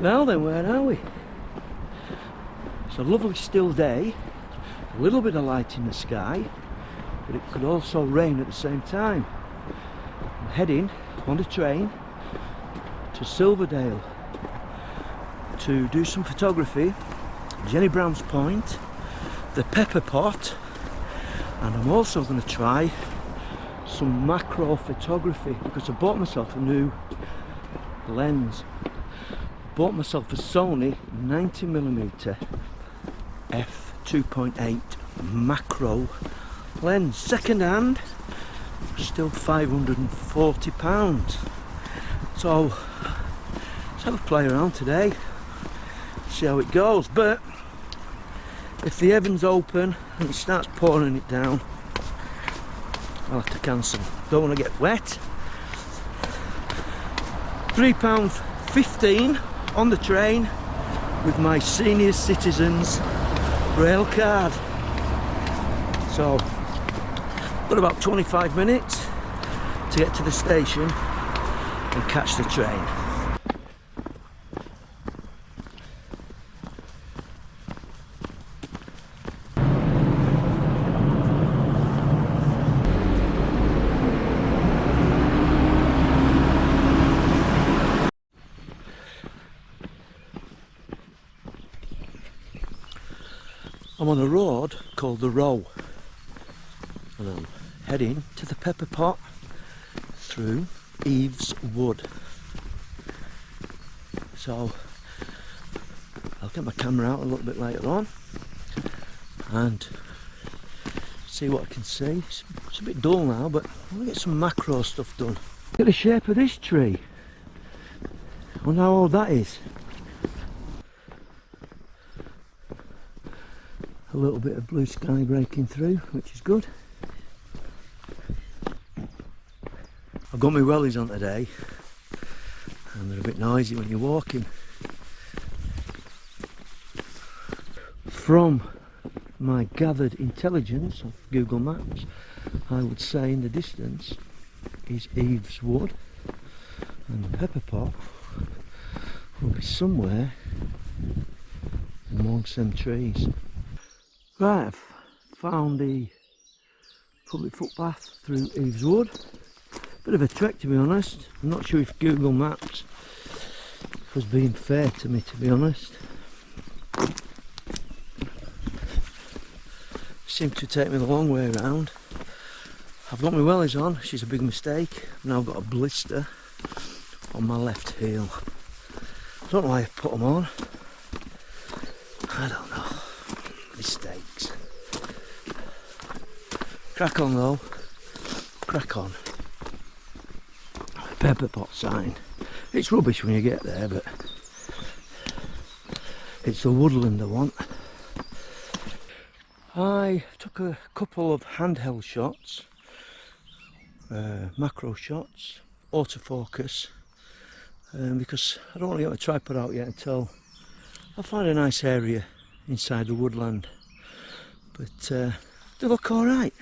Now then, where are we? It's a lovely still day, a little bit of light in the sky, but it could also rain at the same time. I'm heading on the train to Silverdale to do some photography, Jenny Brown's Point, the Pepper Pot, and I'm also going to try some macro photography because I bought myself a new lens. Bought myself a Sony 90mm f2.8 macro lens, second hand, still £540. So let's have a play around today, see how it goes. But if the heavens open and it starts pouring it down, I'll have to cancel. Don't want to get wet. £3.15 on the train with my senior citizens rail card. So got about 25 minutes to get to the station and catch the train. I'm on a road called the Row and I'm heading to the Pepper Pot through Eaves Wood. So I'll get my camera out a little bit later on and see what I can see. It's a bit dull now, but I want to get some macro stuff done. Look at the shape of this tree. I wonder how old that is. A little bit of blue sky breaking through, which is good. I've got my wellies on today and they're a bit noisy when you're walking. From my gathered intelligence of Google Maps, I would say in the distance is Eaves Wood, and the Pepper Pot will be somewhere amongst them trees. Right, I've found the public footpath through Eaves Wood. Bit of a trek, to be honest. I'm not sure if Google Maps was being fair to me, to be honest. Seemed to take me the long way around. I've got my wellies on, which is a big mistake. I've now got a blister on my left heel. I don't know why I put them on. I don't know. Mistakes. Crack on though. Crack on. Pepper Pot sign. It's rubbish when you get there, but it's a Woodland I want. I took a couple of handheld shots, macro shots, autofocus, because I don't want to get my tripod out yet until I find a nice area inside the woodland, but they look alright.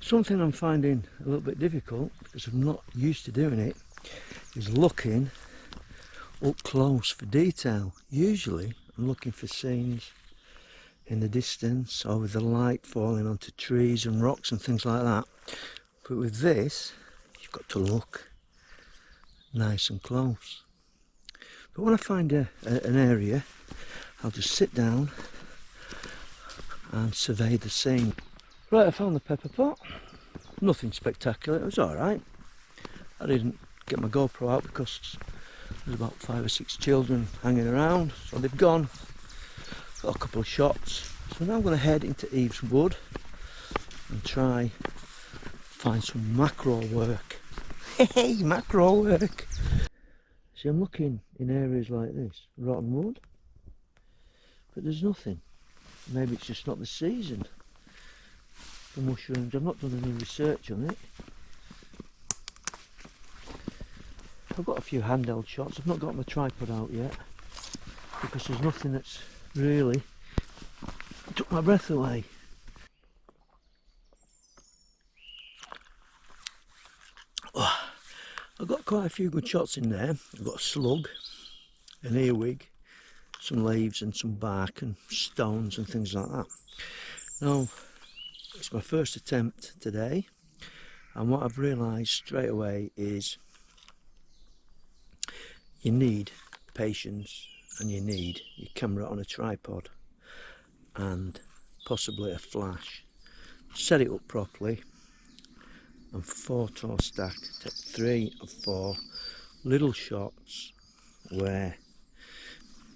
Something I'm finding a little bit difficult, because I'm not used to doing it, is looking up close for detail. Usually I'm looking for scenes in the distance or with the light falling onto trees and rocks and things like that, but with this you've got to look nice and close. But when I find an area, I'll just sit down and survey the scene. Right, I found the Pepper Pot. Nothing spectacular, it was alright. I didn't get my GoPro out because there's about 5 or 6 children hanging around, so they've gone. Got a couple of shots. So now I'm going to head into Eaves Wood and try find some macro work. Hey, macro work! See, I'm looking in areas like this, rotten wood, but there's nothing. Maybe it's just not the season for mushrooms. I've not done any research on it. I've got a few handheld shots. I've not got my tripod out yet. because there's nothing that's really took my breath away. Oh, I've got quite a few good shots in there. I've got a slug, an earwig, some leaves and some bark and stones and things like that. Now, it's my first attempt today, and what I've realised straight away is you need patience and you need your camera on a tripod and possibly a flash. Set it up properly and photo stack. Take 3 or 4 little shots where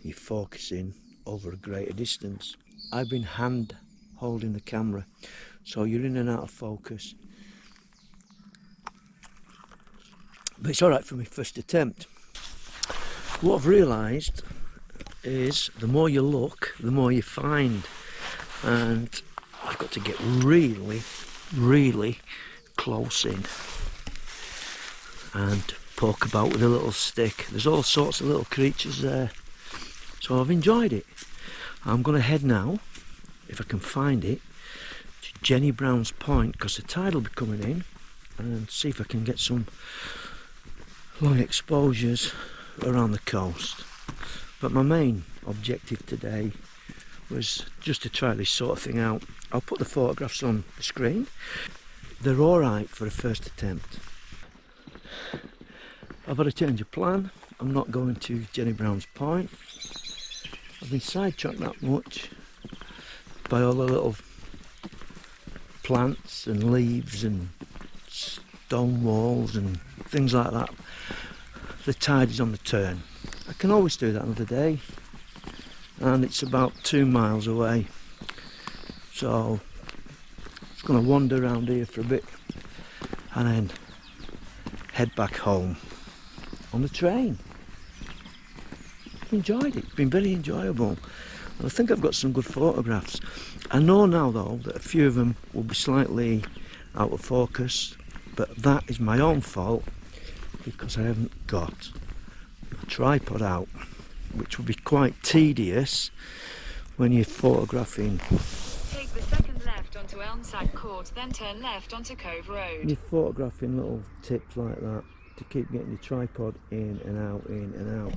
you're focusing over a greater distance. I've been hand holding the camera, so you're in and out of focus, but it's alright for my first attempt. What I've realised is the more you look, the more you find, and I've got to get really, really close in and poke about with a little stick. There's all sorts of little creatures there, so I've enjoyed it. I'm going to head now, if I can find it, to Jenny Brown's Point, because the tide will be coming in, and see if I can get some long exposures around the coast. But my main objective today was just to try this sort of thing out. I'll put the photographs on the screen. They're alright for a first attempt. I've had a change of plan. I'm not going to Jenny Brown's Point. I've been sidetracked that much by all the little plants and leaves and stone walls and things like that. The tide is on the turn. I can always do that another day, and it's about 2 miles away, so I'm just going to wander around here for a bit and then head back home on the train. I've enjoyed it. It's been very enjoyable. I think I've got some good photographs. I know now though that a few of them will be slightly out of focus, but that is my own fault because I haven't got my tripod out, which will be quite tedious when you're photographing. Take the second left onto Elmside Court, then turn left onto Cove Road. You're photographing little tips like that to keep getting your tripod in and out, in and out.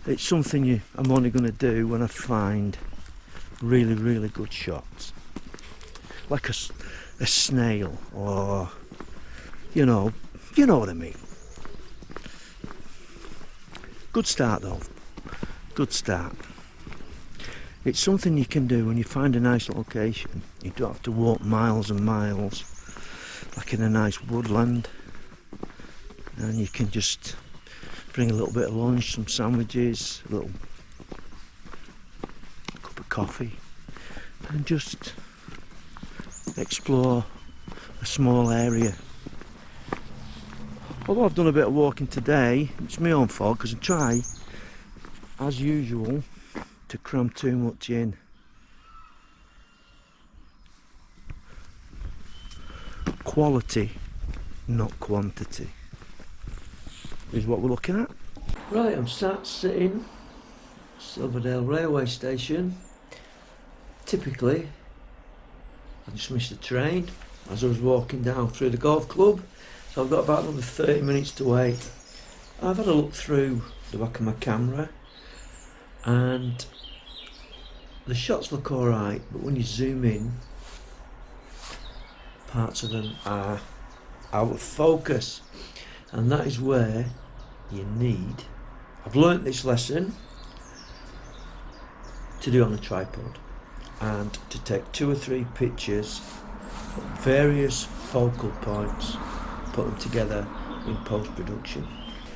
It's something I'm only going to do when I find really, really good shots, like a snail, or you know what I mean. Good start though, good start. It's something you can do when you find a nice location. You don't have to walk miles and miles, like in a nice woodland, and you can just bring a little bit of lunch, some sandwiches, a little cup of coffee, and just explore a small area. Although I've done a bit of walking today, it's my own fault because I try, as usual, to cram too much in. Quality, not quantity, is what we're looking at. Right, I'm sitting Silverdale railway station. Typically, I just missed the train as I was walking down through the golf club, so I've got about another 30 minutes to wait. I've had a look through the back of my camera and the shots look alright, but when you zoom in, parts of them are out of focus, and that is where you need, I've learnt this lesson, to do on a tripod and to take 2 or 3 pictures at various focal points, put them together in post-production.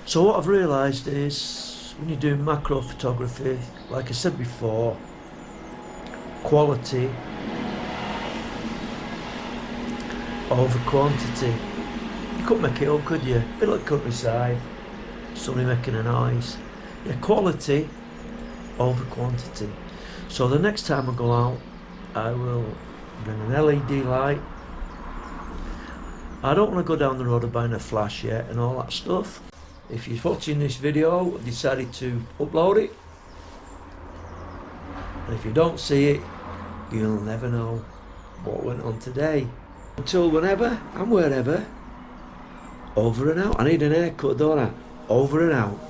So what I've realised is when you do macro photography, like I said before, quality over quantity. You couldn't make it up, could you? A bit like countryside, somebody making a noise. Yeah, quality over quantity. So the next time I go out, I will bring an LED light I don't want to go down the road of buying a flash yet and all that stuff. If you're watching this video, I decided to upload it. And if you don't see it, you'll never know what went on today. Until whenever and wherever, over and out. I need an haircut, don't I? Over and out.